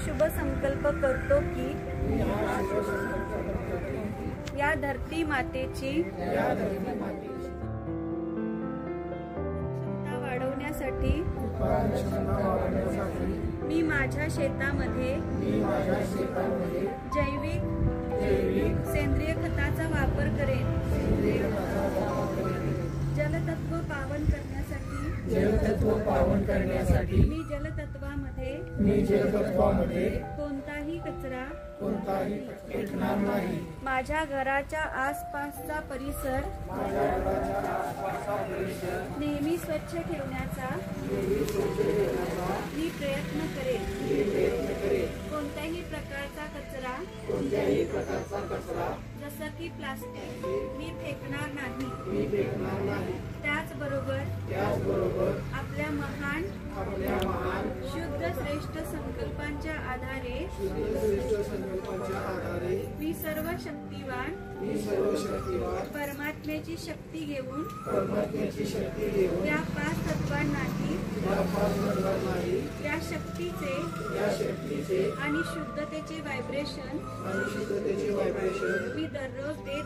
शुभ संकल्प करतो की या धरती मातेची क्षमता वाढवण्यासाठी मी माझ्या शेतामध्ये जैविक सेंद्रिय खताचा वापर करेन। जलतत्व पावन करण्यासाठी मी जलतत्वामध्ये कोणताही कचरा फेकणार नाही। माझ्या घराच्या आसपासचा परिसर नेहमी स्वच्छ ठेवण्याचा मी प्रयत्न करेन। कोणत्याही प्रकारचा कचरा जसं की प्लास्टिक मी फेकणार नाही। त्याचबरोबर आपल्या महान शुद्ध श्रेष्ठ संकल्पांच्या आधारे मी सर्व शक्तिवान परमात्म्याची शक्ती घेऊन त्या 5 तत्वांनाही त्या शक्तीचे आणि शुद्धतेचे व्हायब्रेशन मी दररोज देत